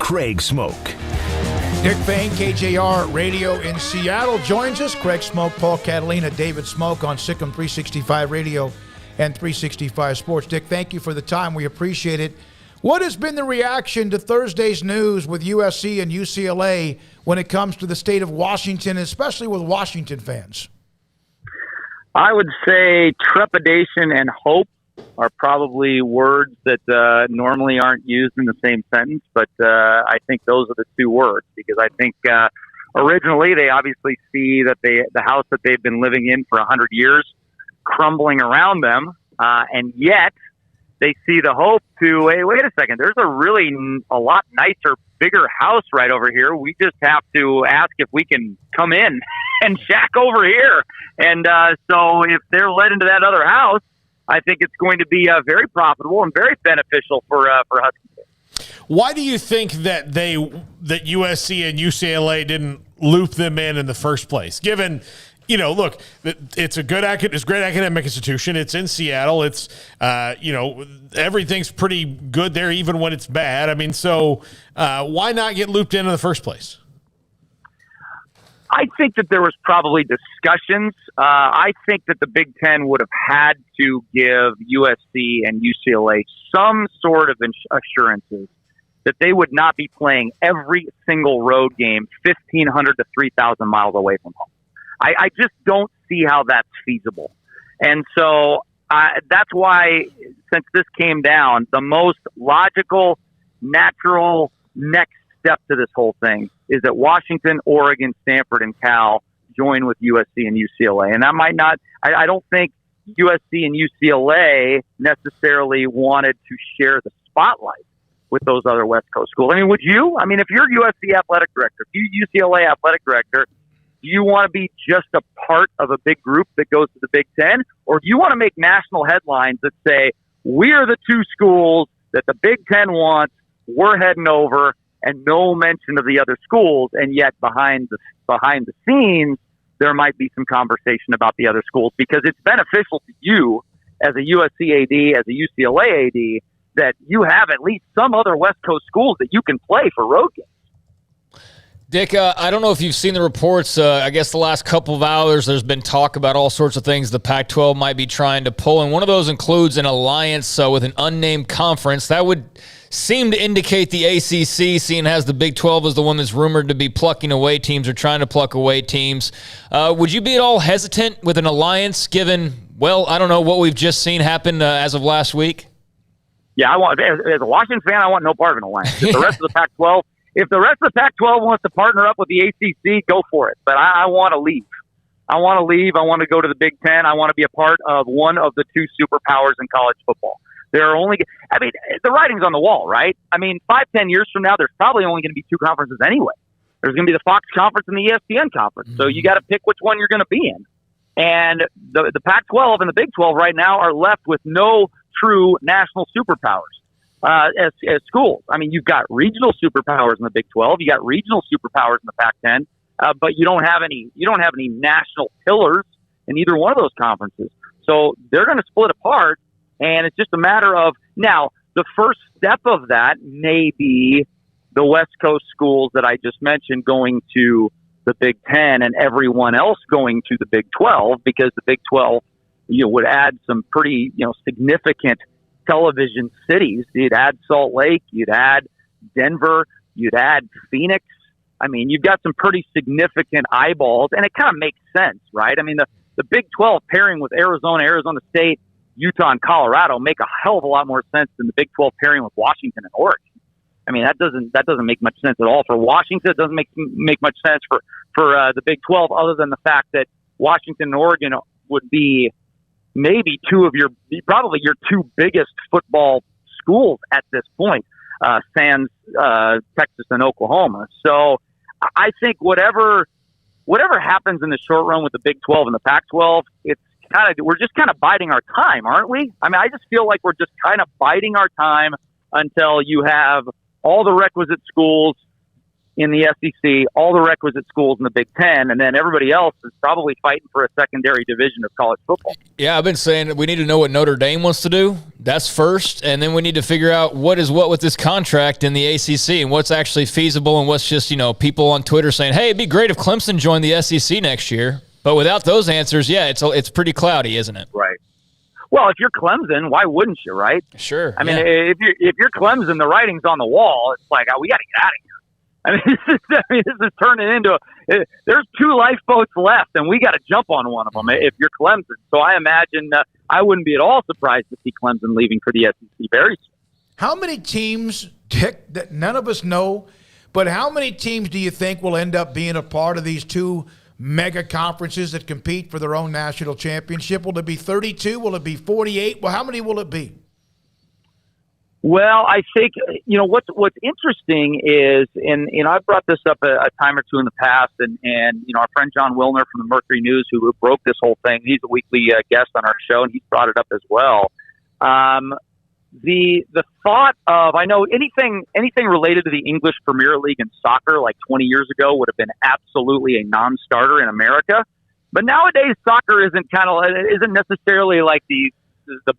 Craig Smoak. Dick Fain, KJR-Radio in Seattle joins us. Craig Smoak, Paul Catalina, David Smoak on Sikkim 365 Radio and 365 Sports. Dick, thank you for the time. We appreciate it. What has been the reaction to Thursday's news with USC and UCLA when it comes to the state of Washington, especially with Washington fans? I would say trepidation and hope are probably words that normally aren't used in the same sentence, but I think those are the two words, because I think originally they obviously see that the house that they've been living in for 100 years crumbling around them, and yet they see the hope to, hey, wait a second, there's a lot nicer, bigger house right over here. We just have to ask if we can come in and shack over here. And so if they're led into that other house, I think it's going to be very profitable and very beneficial for Husky. Why do you think that USC and UCLA didn't loop them in the first place? Given, look, it's a great academic institution. It's in Seattle. It's, everything's pretty good there, even when it's bad. I mean, so why not get looped in the first place? I think that there was probably discussions. I think that the Big Ten would have had to give USC and UCLA some sort of assurances that they would not be playing every single road game 1,500 to 3,000 miles away from home. I just don't see how that's feasible. And so that's why, since this came down, the most logical, natural next step to this whole thing is that Washington, Oregon, Stanford, and Cal join with USC and UCLA. And that might not, I don't think USC and UCLA necessarily wanted to share the spotlight with those other West Coast schools. I mean, would you? I mean, if you're USC athletic director, if you're UCLA athletic director, do you want to be just a part of a big group that goes to the Big Ten? Or do you want to make national headlines that say, we're the two schools that the Big Ten wants, we're heading over, and no mention of the other schools, and yet behind the scenes, there might be some conversation about the other schools, because it's beneficial to you as a USC AD, as a UCLA AD, that you have at least some other West Coast schools that you can play for road games. Dick, I don't know if you've seen the reports. I guess the last couple of hours, there's been talk about all sorts of things the Pac-12 might be trying to pull, and one of those includes an alliance with an unnamed conference. That would seem to indicate the ACC, seeing as the Big 12 is the one that's rumored to be plucking away teams or trying to pluck away teams. Would you be at all hesitant with an alliance, given, I don't know, what we've just seen happen as of last week? Yeah, as a Washington fan, I want no part of an alliance. If the rest of the Pac-12, if the rest of the Pac-12 wants to partner up with the ACC, go for it. But I want to leave. I want to leave. I want to go to the Big Ten. I want to be a part of one of the two superpowers in college football. The writing's on the wall, right? I mean, 5-10 years from now, there's probably only going to be two conferences anyway. There's going to be the Fox Conference and the ESPN Conference. So you got to pick which one you're going to be in. And the Pac-12 and the Big 12 right now are left with no true national superpowers as schools. I mean, you've got regional superpowers in the Big 12. You got regional superpowers in the Pac-10, but you don't have any national pillars in either one of those conferences. So they're going to split apart. And it's just a matter of, now, the first step of that may be the West Coast schools that I just mentioned going to the Big Ten and everyone else going to the Big 12, because the Big 12 would add some pretty significant television cities. You'd add Salt Lake, you'd add Denver, you'd add Phoenix. I mean, you've got some pretty significant eyeballs, and it kind of makes sense, right? I mean, the Big 12 pairing with Arizona State, Utah, and Colorado make a hell of a lot more sense than the Big 12 pairing with Washington and Oregon. I mean, that doesn't make much sense at all for Washington. It doesn't make much sense for the Big 12, other than the fact that Washington and Oregon would be maybe probably your two biggest football schools at this point, sans Texas and Oklahoma. So I think whatever happens in the short run with the Big 12 and the Pac-12, we're just kind of biding our time, aren't we? I mean, I just feel like we're just kind of biding our time until you have all the requisite schools in the SEC, all the requisite schools in the Big Ten, and then everybody else is probably fighting for a secondary division of college football. Yeah, I've been saying that we need to know what Notre Dame wants to do. That's first, and then we need to figure out what is what with this contract in the ACC and what's actually feasible and what's just, people on Twitter saying, hey, it'd be great if Clemson joined the SEC next year. But without those answers, yeah, it's pretty cloudy, isn't it? Right. Well, if you're Clemson, why wouldn't you, right? Sure. I mean, if you're Clemson, the writing's on the wall. It's like, we got to get out of here. This is turning into there's 2 lifeboats left, and we got to jump on one of them if you're Clemson. So I imagine I wouldn't be at all surprised to see Clemson leaving for the SEC very soon. How many teams, Dick, that none of us know, but how many teams do you think will end up being a part of these 2 mega conferences that compete for their own national championship? Will it be 32? Will it be 48? Well, how many will it be? Well, I think, what's interesting is, and I've brought this up a time or two in the past, and our friend John Wilner from the Mercury News, who broke this whole thing, he's a weekly guest on our show, and he's brought it up as well. The thought of, I know anything related to the English Premier League and soccer like 20 years ago would have been absolutely a non-starter in America, but nowadays soccer isn't necessarily like the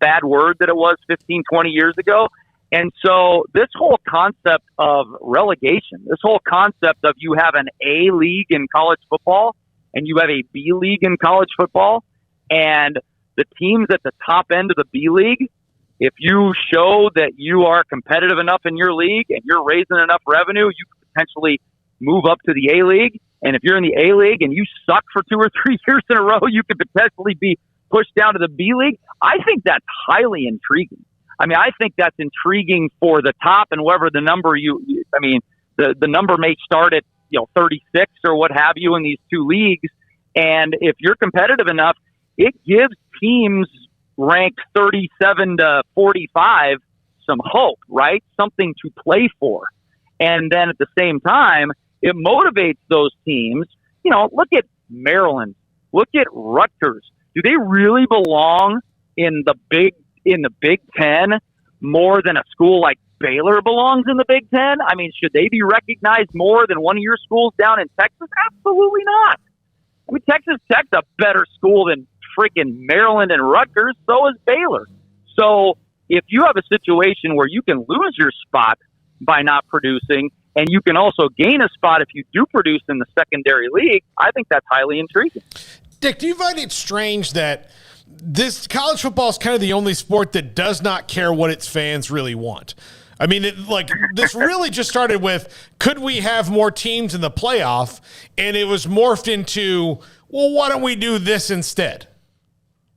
bad word that it was 15, 20 years ago. And so this whole concept of relegation, this whole concept of you have an A league in college football and you have a B league in college football, and the teams at the top end of the B league, if you show that you are competitive enough in your league and you're raising enough revenue, you could potentially move up to the A league. And if you're in the A league and you suck for 2 or 3 years in a row, you could potentially be pushed down to the B league. I think that's highly intriguing. I mean, I think that's intriguing for the top, and whatever the number the number may start at 36 or what have you in these 2 leagues. And if you're competitive enough, it gives teams ranked 37 to 45 some hope, right? Something to play for. And then at the same time, it motivates those teams. Look at Maryland, look at Rutgers. Do they really belong in the Big Ten more than a school like Baylor belongs in the Big Ten? I mean, should they be recognized more than one of your schools down in Texas? Absolutely not. I mean, Texas Tech's a better school than freaking Maryland and Rutgers. So is Baylor. So if you have a situation where you can lose your spot by not producing, and you can also gain a spot if you do produce in the secondary league, I think that's highly intriguing. Dick, do you find it strange that this college football is kind of the only sport that does not care what its fans really want? I mean, this really just started with, could we have more teams in the playoff? And it was morphed into, well, why don't we do this instead?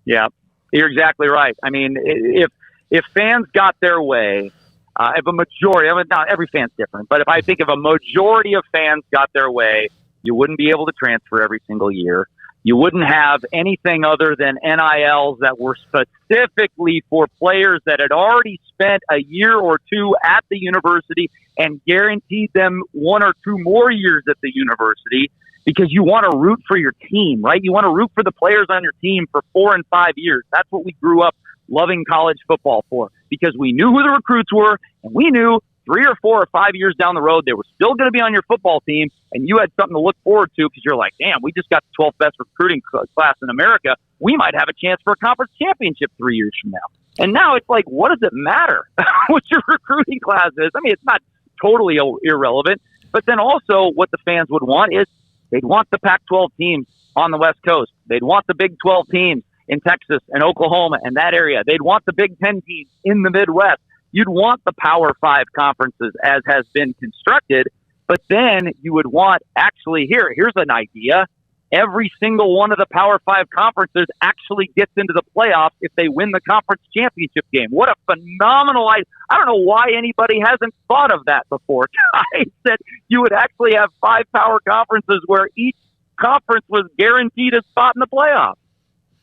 Yeah, you're exactly right. I mean, if fans got their way, if a majority, now every fan's different, but if I think if a majority of fans got their way, you wouldn't be able to transfer every single year. You wouldn't have anything other than NILs that were specifically for players that had already spent a year or 2 at the university and guaranteed them 1 or 2 more years at the university, because you want to root for your team, right? You want to root for the players on your team for 4 and 5 years. That's what we grew up loving college football for, because we knew who the recruits were, and we knew 3 or 4 or 5 years down the road, they were still going to be on your football team, and you had something to look forward to, because you're like, damn, we just got the 12th best recruiting class in America. We might have a chance for a conference championship 3 years from now. And now it's like, what does it matter what your recruiting class is? I mean, it's not totally irrelevant, but then also what the fans would want is they'd want the Pac-12 teams on the West Coast. They'd want the Big 12 teams in Texas and Oklahoma and that area. They'd want the Big 10 teams in the Midwest. You'd want the Power 5 conferences as has been constructed, but then you would want, actually, here's an idea. Every single one of the Power 5 conferences actually gets into the playoffs if they win the conference championship game. What a phenomenal idea. I don't know why anybody hasn't thought of that before. I said you would actually have 5 power conferences where each conference was guaranteed a spot in the playoffs.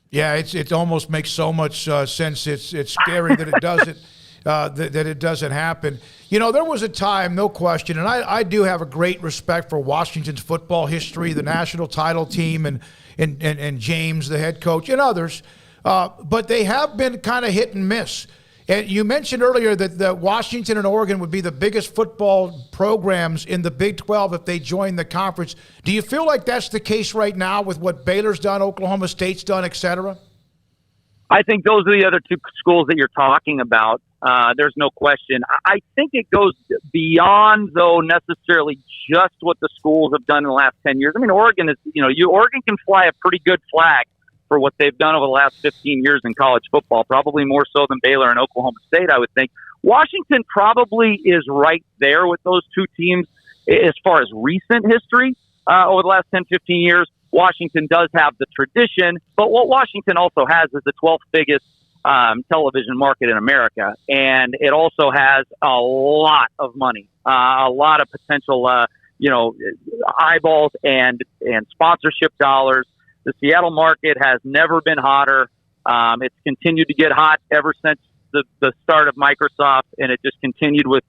Yeah, it almost makes so much sense. It's scary that it doesn't. That it doesn't happen. You know, there was a time, no question, and I do have a great respect for Washington's football history, the national title team, and James, the head coach, and others. But they have been kind of hit and miss. And you mentioned earlier that the Washington and Oregon would be the biggest football programs in the Big 12 if they join the conference. Do you feel like that's the case right now with what Baylor's done, Oklahoma State's done, et cetera? I think those are the other two schools that you're talking about. There's no question. I think it goes beyond, though, necessarily just what the schools have done in the last 10 years. I mean, Oregon is, Oregon can fly a pretty good flag for what they've done over the last 15 years in college football, probably more so than Baylor and Oklahoma State, I would think. Washington probably is right there with those two teams as far as recent history over the last 10, 15 years. Washington does have the tradition, but what Washington also has is the 12th biggest television market in America, and it also has a lot of money, a lot of potential, eyeballs and sponsorship dollars. The Seattle market has never been hotter. It's continued to get hot ever since the start of Microsoft, and it just continued with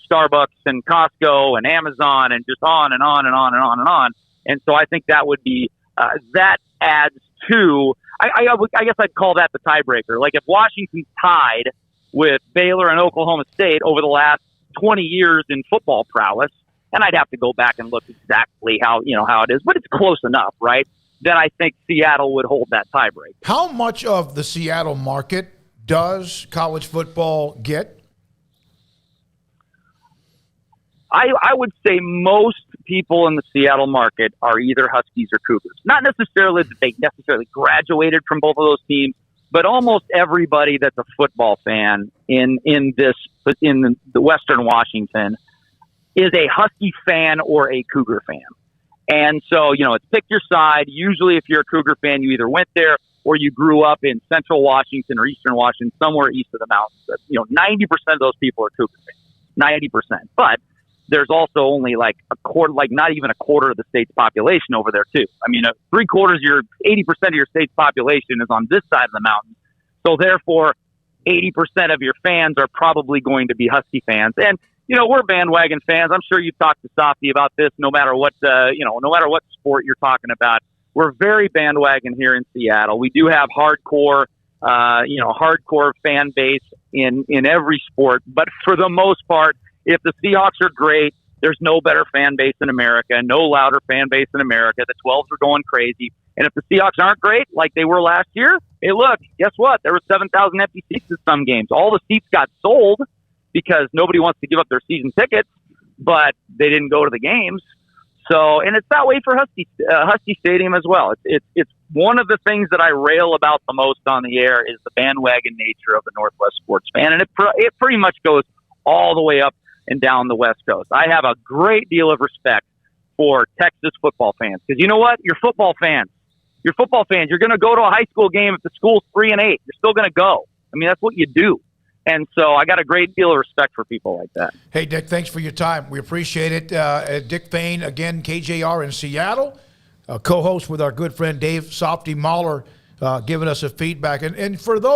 Starbucks and Costco and Amazon and just on and on and on and on and on. And so I think that would be that adds to. I guess I'd call that the tiebreaker. Like if Washington's tied with Baylor and Oklahoma State over the last 20 years in football prowess, and I'd have to go back and look exactly how it is, but it's close enough, right? Then I think Seattle would hold that tiebreaker. How much of the Seattle market does college football get? I would say most people in the Seattle market are either Huskies or Cougars. Not necessarily that they necessarily graduated from both of those teams, but almost everybody that's a football fan in the Western Washington is a Husky fan or a Cougar fan. And so, it's pick your side. Usually if you're a Cougar fan, you either went there or you grew up in Central Washington or Eastern Washington, somewhere east of the mountains. 90% of those people are Cougar fans. 90%. But there's also only like a quarter, like not even a quarter of the state's population over there too. I mean, 80% of your state's population is on this side of the mountain. So therefore, 80% of your fans are probably going to be Husky fans. And, we're bandwagon fans. I'm sure you've talked to Softy about this, no matter what sport you're talking about. We're very bandwagon here in Seattle. We do have hardcore fan base in every sport. But for the most part, if the Seahawks are great, there's no better fan base in America, no louder fan base in America. The 12s are going crazy. And if the Seahawks aren't great, like they were last year, hey, look, guess what? There were 7,000 empty seats in some games. All the seats got sold because nobody wants to give up their season tickets, but they didn't go to the games. So, and it's that way for Husky Stadium as well. It's one of the things that I rail about the most on the air is the bandwagon nature of the Northwest sports fan. And it pretty much goes all the way up and down the West Coast. I have a great deal of respect for Texas football fans because you know what? You're football fans. You're going to go to a high school game if the school's 3-8. You're still going to go. I mean, that's what you do. And so I got a great deal of respect for people like that. Hey, Dick, thanks for your time. We appreciate it. Dick Fain, again, KJR in Seattle, co-host with our good friend Dave Softy Mahler, giving us a feedback. And for those